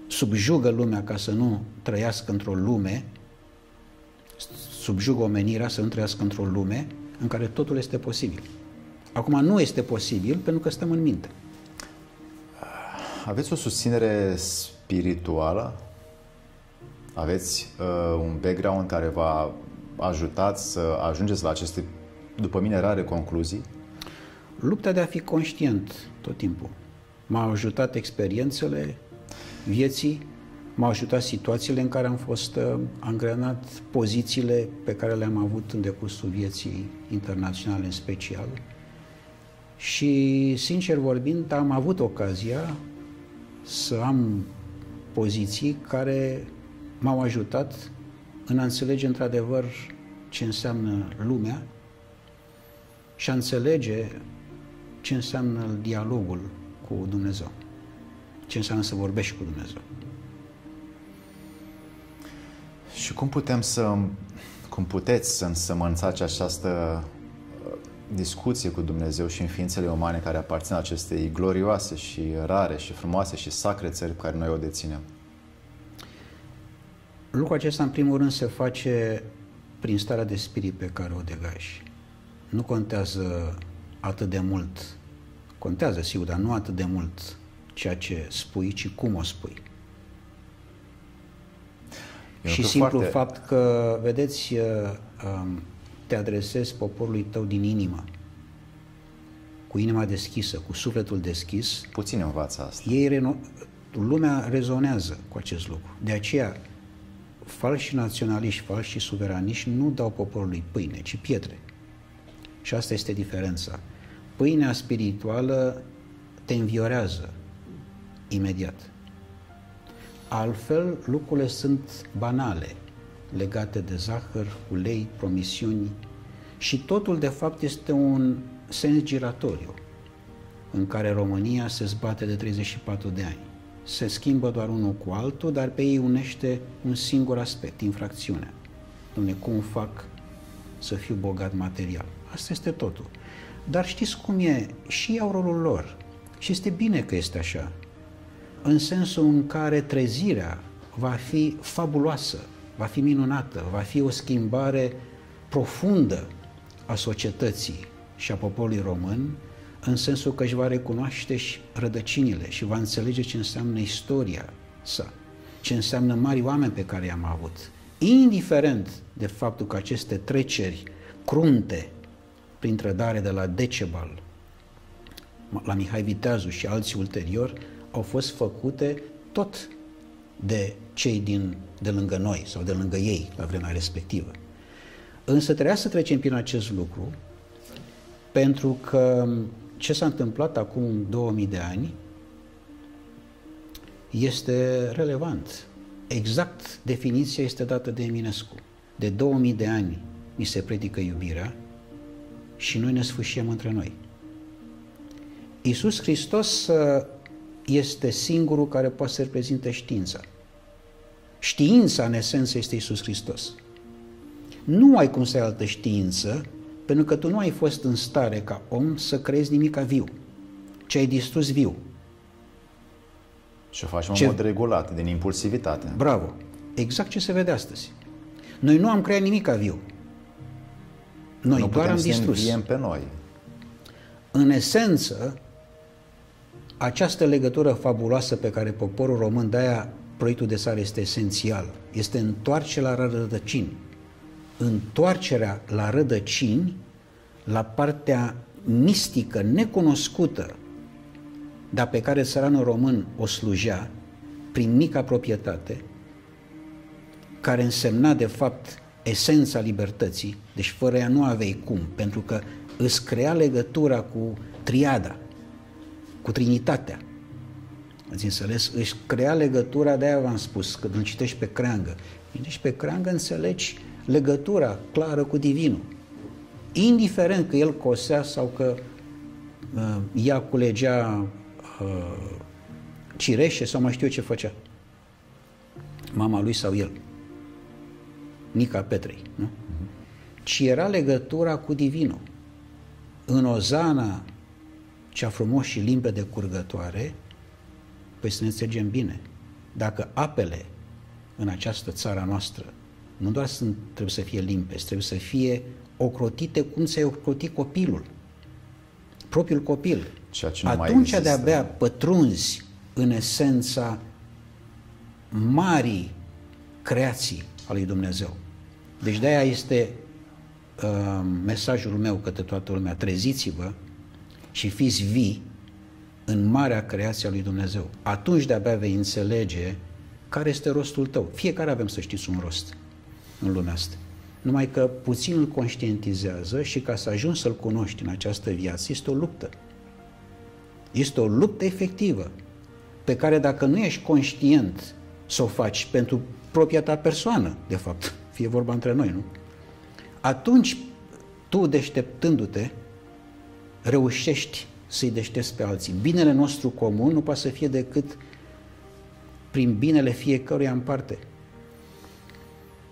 [SPEAKER 1] subjugă lumea ca să nu trăiască într-o lume, subjugă omenirea să nu trăiască într-o lume în care totul este posibil. Acum nu este posibil pentru că stăm în minte.
[SPEAKER 2] Aveți o susținere spirituală? Aveți un background care v-a ajutat să ajungeți la aceste, după mine, rare concluzii?
[SPEAKER 1] Lupta de a fi conștient tot timpul. M-au ajutat experiențele vieții, m-au ajutat situațiile în care am fost angrenat, pozițiile pe care le-am avut în decursul vieții internaționale în special. Și, sincer vorbind, am avut ocazia să am poziții care m-au ajutat în a înțelege într-adevăr ce înseamnă lumea și a înțelege ce înseamnă dialogul cu Dumnezeu, ce înseamnă să vorbești cu Dumnezeu.
[SPEAKER 2] Și cum puteți să însămânțați această discuție cu Dumnezeu și în ființele umane care aparțin acestei glorioase și rare și frumoase și sacre țări pe care noi o deținem?
[SPEAKER 1] Lucrul acesta, în primul rând, se face prin starea de spirit pe care o degaji. Nu contează atât de mult, contează, sigur, dar nu atât de mult ceea ce spui, ci cum o spui. Și simplu fapt că, vedeți, te adresezi poporului tău din inimă, cu inima deschisă, cu sufletul deschis.
[SPEAKER 2] Puțin învață asta.
[SPEAKER 1] Lumea rezonează cu acest lucru. De aceea, falși naționaliști, falși suveraniști nu dau poporului pâine, ci pietre. Și asta este diferența. Pâinea spirituală te înviorează imediat. Altfel, lucrurile sunt banale, legate de zahăr, ulei, promisiuni și totul, de fapt, este un sens giratoriu în care România se zbate de 34 de ani. Se schimbă doar unul cu altul, dar pe ei unește un singur aspect, infracțiunea. Dom'le, cum fac să fiu bogat material? Asta este totul. Dar știți cum e? Și au rolul lor. Și este bine că este așa. În sensul în care trezirea va fi fabuloasă, va fi minunată, va fi o schimbare profundă a societății și a poporului român, în sensul că își va recunoaște și rădăcinile și va înțelege ce înseamnă istoria sa, ce înseamnă mari oameni pe care i-am avut. Indiferent de faptul că aceste treceri crunte prin trădare de la Decebal, la Mihai Viteazu și alții ulterior, au fost făcute tot de cei de lângă noi sau de lângă ei la vremea respectivă. Însă trebuia să trecem prin acest lucru, pentru că ce s-a întâmplat acum 2000 de ani este relevant. Exact definiția este dată de Eminescu. De 2000 de ani mi se predică iubirea și noi ne sfâșiem între noi. Iisus Hristos este singurul care poate să reprezinte știința. Știința, în esență, este Iisus Hristos. Nu ai cum să ai altă știință, pentru că tu nu ai fost în stare ca om să creezi nimic viu, ci ai distrus viu.
[SPEAKER 2] Și o faci în mod regulat, din impulsivitate.
[SPEAKER 1] Bravo! Exact ce se vede astăzi. Noi nu am creat nimic viu. Noi
[SPEAKER 2] nu
[SPEAKER 1] doar am distrus.
[SPEAKER 2] Să pe noi.
[SPEAKER 1] În esență, această legătură fabuloasă pe care poporul român, de-aia proiectul de țară este esențial, este întoarcerea la rădăcini. Întoarcerea la rădăcini, la partea mistică, necunoscută, dar pe care țăranul român o slujea prin mica proprietate, care însemna de fapt esența libertății, deci fără ea nu aveai cum, pentru că îți crea legătura cu triada, cu Trinitatea. Ați înțeles? Își crea legătura, de-aia v-am spus, că îl citești pe creangă. Citești pe creangă, înțelegi legătura clară cu Divinul. Indiferent că el cosea sau că ea culegea cireșe sau mai știu eu ce făcea. Mama lui sau el. Nica Petrei, nu? Ci era legătura cu Divinul. În Ozana, cea frumos și limpede curgătoare, păi să ne înțelegem bine, dacă apele în această țară noastră nu doar trebuie să fie limpezi, trebuie să fie ocrotite cum ți-ai ocrotit copilul, propriul copil. Atunci de-abia pătrunzi în esența marii creații a lui Dumnezeu. Deci de-aia este mesajul meu către toată lumea: treziți-vă și fiți vii în marea creație a lui Dumnezeu. Atunci de-abia vei înțelege care este rostul tău. Fiecare avem, să știți, un rost în lumea asta. Numai că puțin îl conștientizează și ca să ajungi să-l cunoști în această viață este o luptă. Este o luptă efectivă pe care dacă nu ești conștient să o faci pentru propria ta persoană, de fapt, fie vorba între noi, nu? Atunci tu, deșteptându-te, reușești să-i deștepți pe alții. Binele nostru comun nu poate să fie decât prin binele fiecăruia în parte.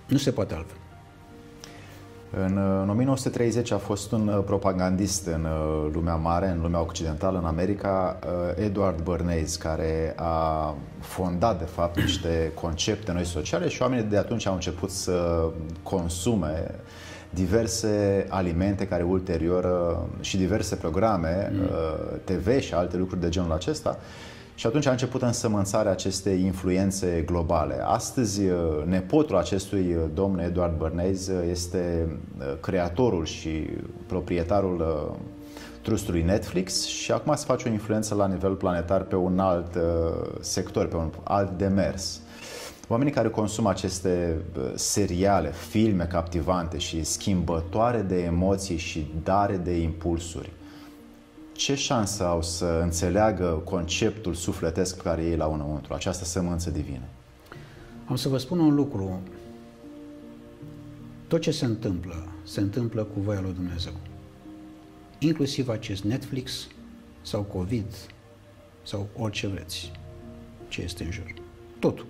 [SPEAKER 1] Nu se poate altfel.
[SPEAKER 2] În 1930 a fost un propagandist în lumea mare, în lumea occidentală, în America, Edward Bernays, care a fondat, de fapt, niște concepte noi sociale și oamenii de atunci au început să consume diverse alimente care ulterior și diverse programe, TV și alte lucruri de genul acesta. Și atunci a început însămânțarea acestei influențe globale. Astăzi, nepotul acestui domn Edward Bernays este creatorul și proprietarul trustului Netflix și acum se face o influență la nivel planetar pe un alt sector, pe un alt demers. Oamenii care consumă aceste seriale, filme captivante și schimbătoare de emoții și dare de impulsuri, ce șansă au să înțeleagă conceptul sufletesc care ei l-au înăuntru, această sămânță divină?
[SPEAKER 1] Am să vă spun un lucru. Tot ce se întâmplă cu voia lui Dumnezeu. Inclusiv acest Netflix sau COVID sau orice vreți ce este în jur. Totul.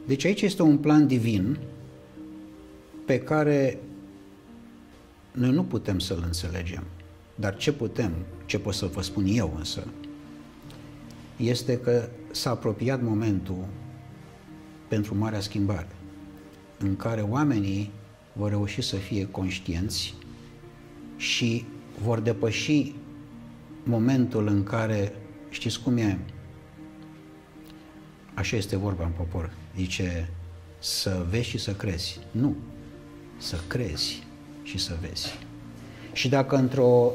[SPEAKER 1] Deci aici este un plan divin pe care noi nu putem să-l înțelegem, dar ce pot să vă spun eu însă, este că s-a apropiat momentul pentru marea schimbare, în care oamenii vor reuși să fie conștienți și vor depăși momentul în care, știți cum e, așa este vorba în popor, zice să vezi și să crezi. Nu, să crezi și să vezi. Și dacă într-o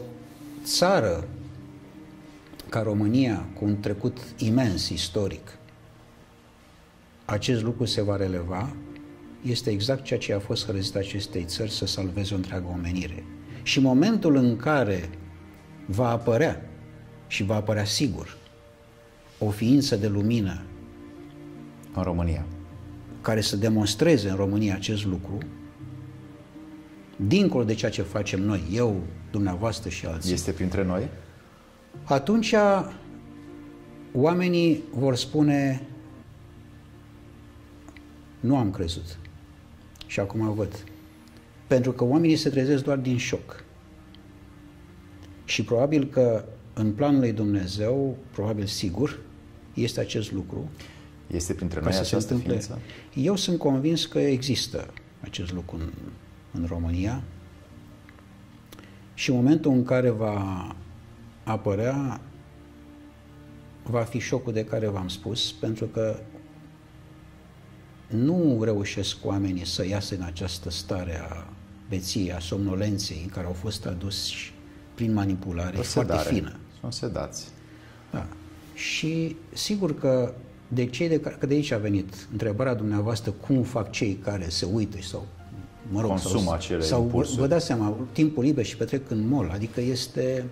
[SPEAKER 1] țară ca România, cu un trecut imens istoric, acest lucru se va releva, este exact ceea ce a fost hrăzit acestei țări să salveze o întreagă omenire. Și momentul în care va apărea, și va apărea sigur, o ființă de lumină
[SPEAKER 2] în România,
[SPEAKER 1] care să demonstreze în România acest lucru, dincolo de ceea ce facem noi, eu, dumneavoastră și alții.
[SPEAKER 2] Este printre noi?
[SPEAKER 1] Atunci oamenii vor spune: nu am crezut. Și acum văd. Pentru că oamenii se trezesc doar din șoc. Și probabil că în planul lui Dumnezeu, probabil sigur, este acest lucru.
[SPEAKER 2] Este printre noi această ființă?
[SPEAKER 1] Eu sunt convins că există acest lucru în România și în momentul în care va apărea, va fi șocul de care v-am spus, pentru că nu reușesc oamenii să iasă în această stare a beției, a somnolenței în care au fost aduși prin manipulare foarte fină.
[SPEAKER 2] Sunt sedați.
[SPEAKER 1] Da. Și sigur că că de aici a venit întrebarea dumneavoastră: cum fac cei care se uită sau
[SPEAKER 2] consumă acele impulsuri.
[SPEAKER 1] Vă dați seama, timpul liber și petrec în mall, adică este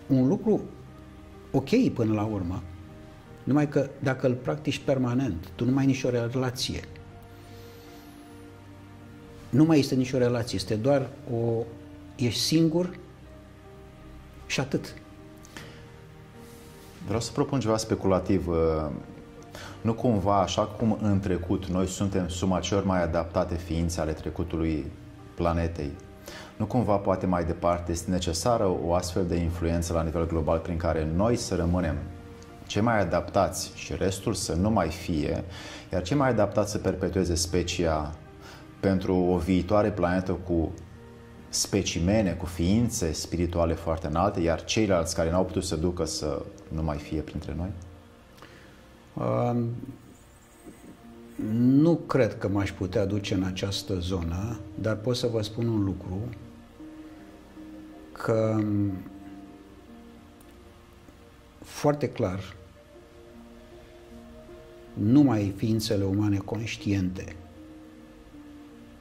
[SPEAKER 1] un lucru ok până la urmă, numai că dacă îl practici permanent, tu nu mai ai nicio relație. Nu mai este nicio relație, este doar ești singur și atât.
[SPEAKER 2] Vreau să propun ceva speculativ. Nu cumva, așa cum în trecut noi suntem suma celor mai adaptate ființe ale trecutului planetei, nu cumva poate mai departe este necesară o astfel de influență la nivel global prin care noi să rămânem cei mai adaptați și restul să nu mai fie, iar cei mai adaptați să perpetueze specia pentru o viitoare planetă cu specimene, cu ființe spirituale foarte înalte, iar ceilalți care n-au putut să ducă să nu mai fie printre noi?
[SPEAKER 1] Nu cred că m-aș putea duce în această zonă, dar pot să vă spun un lucru, că foarte clar, numai ființele umane conștiente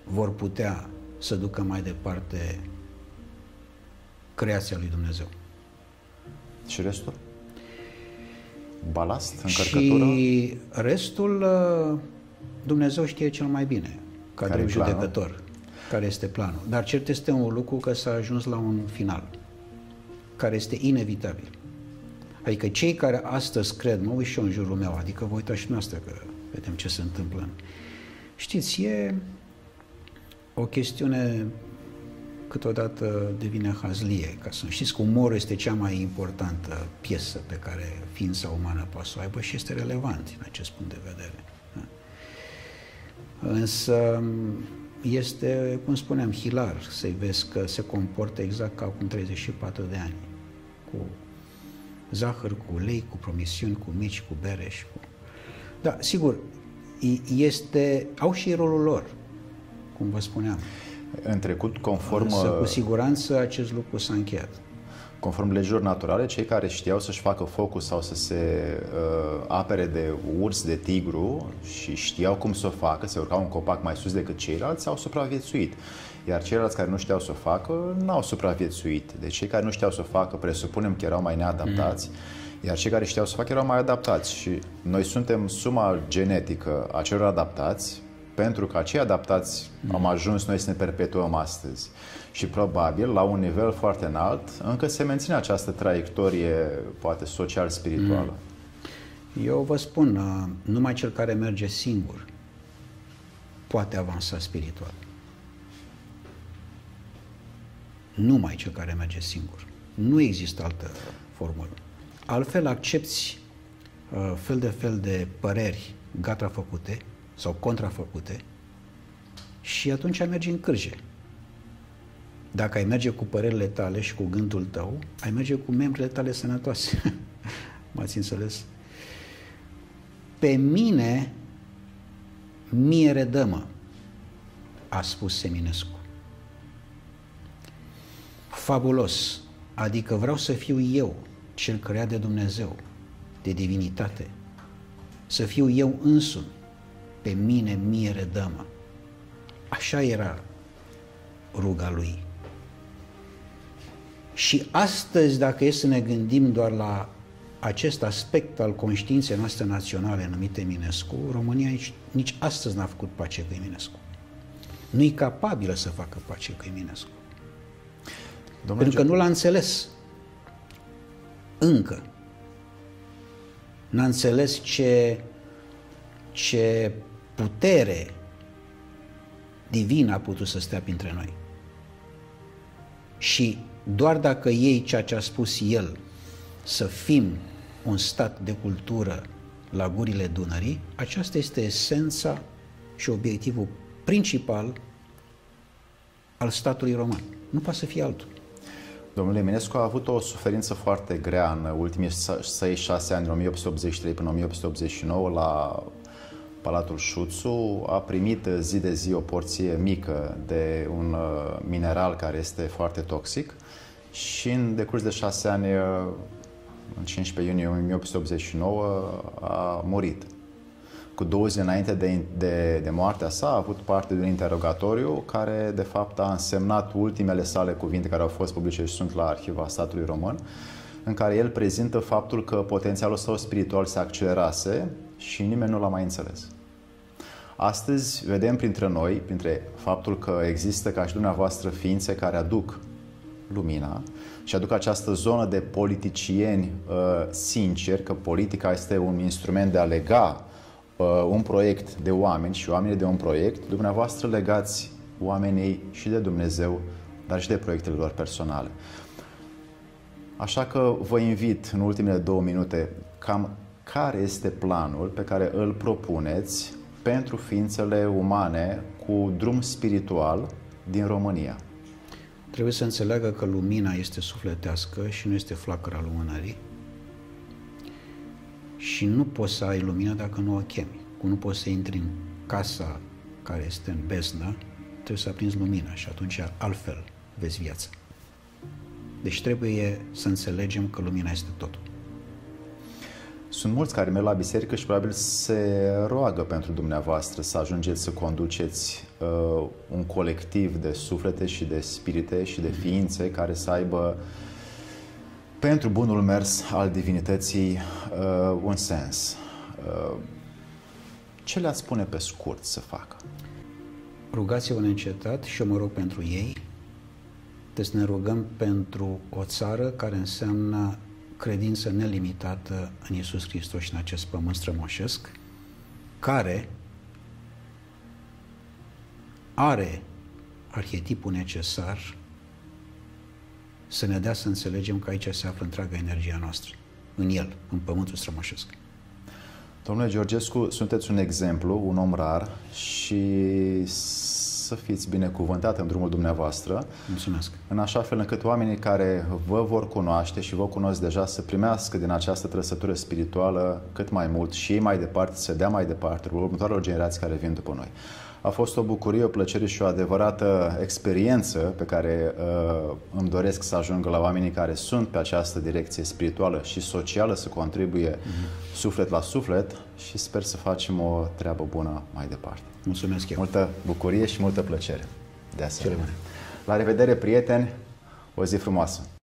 [SPEAKER 1] vor putea să ducă mai departe creația lui Dumnezeu.
[SPEAKER 2] Și restul? Balast, încărcătură?
[SPEAKER 1] Și restul Dumnezeu știe cel mai bine, ca drept judecător, care este planul. Dar cert este un lucru, că s-a ajuns la un final, care este inevitabil. Adică cei care astăzi cred, mă uit și eu în jurul meu, adică vă uitați și noastră că vedem ce se întâmplă. Știți, e o chestiune, câteodată devine hazlie, ca să știți că umorul este cea mai importantă piesă pe care ființa umană poate să o aibă și este relevant din acest punct de vedere. Însă este, cum spuneam, hilar să-i vezi că se comportă exact ca acum 34 de ani, cu zahăr, cu ulei, cu promisiuni, cu mici, cu bere și cu... Da, sigur, au și rolul lor, cum vă spuneam.
[SPEAKER 2] În trecut, conform...
[SPEAKER 1] Însă, cu siguranță, acest lucru s-a încheiat.
[SPEAKER 2] Conform legilor naturale, cei care știau să-și facă focul sau să se apere de urs, de tigru și știau cum să o facă, se urcau un copac mai sus decât ceilalți, au supraviețuit. Iar ceilalți care nu știau să o facă, n-au supraviețuit. Deci cei care nu știau să o facă, presupunem că erau mai neadaptați, iar cei care știau să facă erau mai adaptați. Și noi suntem suma genetică a celor adaptați, pentru că acei adaptați am ajuns noi să ne perpetuăm astăzi. Și probabil, la un nivel foarte înalt, încă se menține această traiectorie, poate social-spirituală.
[SPEAKER 1] Eu vă spun, numai cel care merge singur poate avansa spiritual. Numai cel care merge singur. Nu există altă formulă. Altfel accepți fel de păreri gata făcute sau contrafăcute și atunci mergi în cârje. Dacă ai merge cu părerile tale și cu gândul tău, ai merge cu membrele tale sănătoase. M-ați înțeles? Pe mine, mie redă-mă, a spus Seminescu. Fabulos, adică vreau să fiu eu, cel creat de Dumnezeu, de divinitate, să fiu eu însumi, pe mine, mie redă-mă. Așa era ruga lui. Și astăzi, dacă e să ne gândim doar la acest aspect al conștiinței noastre naționale numit Eminescu, România nici astăzi n-a făcut pace cu Eminescu. Nu e capabilă să facă pace cu Eminescu. Pentru că nu l-a înțeles. Încă. N-a înțeles ce putere divină a putut să stea printre noi. Și doar dacă iei ceea ce a spus el, să fim un stat de cultură la gurile Dunării, aceasta este esența și obiectivul principal al statului român. Nu poate să fie altul.
[SPEAKER 2] Domnul Eminescu a avut o suferință foarte grea în ultimii săi 6 ani, 1883 până 1889, la Palatul Șuțu. A primit zi de zi o porție mică de un mineral care este foarte toxic și în decurs de 6 ani, în 15 iunie 1889, a murit. Cu 2 zile înainte de moartea sa, a avut parte de un interogatoriu care, de fapt, a însemnat ultimele sale cuvinte care au fost publice și sunt la Arhiva Statului Român, în care el prezintă faptul că potențialul său spiritual se accelerase și nimeni nu l-a mai înțeles. Astăzi vedem printre noi, printre faptul că există ca și dumneavoastră ființe care aduc lumina și aduc această zonă de politicieni sinceri, că politica este un instrument de a lega un proiect de oameni și oamenii de un proiect. Dumneavoastră legați oamenii și de Dumnezeu, dar și de proiectele lor personale. Așa că vă invit în ultimele 2 minute cam care este planul pe care îl propuneți pentru ființele umane cu drum spiritual din România.
[SPEAKER 1] Trebuie să înțeleagă că lumina este sufletească și nu este flacăra lumânării. și nu poți să ai lumină dacă nu o chemi. Cum nu poți să intri în casa care este în beznă, trebuie să aprinzi lumina și atunci altfel vezi viața. Deci trebuie să înțelegem că lumina este totul.
[SPEAKER 2] Sunt mulți care merg la biserică și probabil se roagă pentru dumneavoastră să ajungeți să conduceți un colectiv de suflete și de spirite și de ființe care să aibă pentru bunul mers al divinității un sens. Ce le-ați spune pe scurt să facă?
[SPEAKER 1] Rugați-vă neîncetat și eu mă rog pentru ei. Trebuie să ne rugăm pentru o țară care înseamnă credință nelimitată în Iisus Hristos și în acest pământ strămoșesc, care are arhetipul necesar să ne dea să înțelegem că aici se află întreaga energia noastră, în el, în pământul strămoșesc.
[SPEAKER 2] Domnule Georgescu, sunteți un exemplu, un om rar și să fiți binecuvântat în drumul dumneavoastră.
[SPEAKER 1] Mulțumesc.
[SPEAKER 2] În așa fel încât oamenii care vă vor cunoaște și vă cunosc deja să primească din această trăsătură spirituală cât mai mult și ei mai departe, să dea mai departe următoarelor generații care vin după noi. A fost o bucurie, o plăcere și o adevărată experiență pe care îmi doresc să ajungă la oamenii care sunt pe această direcție spirituală și socială, să contribuie suflet la suflet și sper să facem o treabă bună mai departe.
[SPEAKER 1] Mulțumesc eu.
[SPEAKER 2] Multă bucurie și multă plăcere. De asemenea. La revedere, prieteni! O zi frumoasă!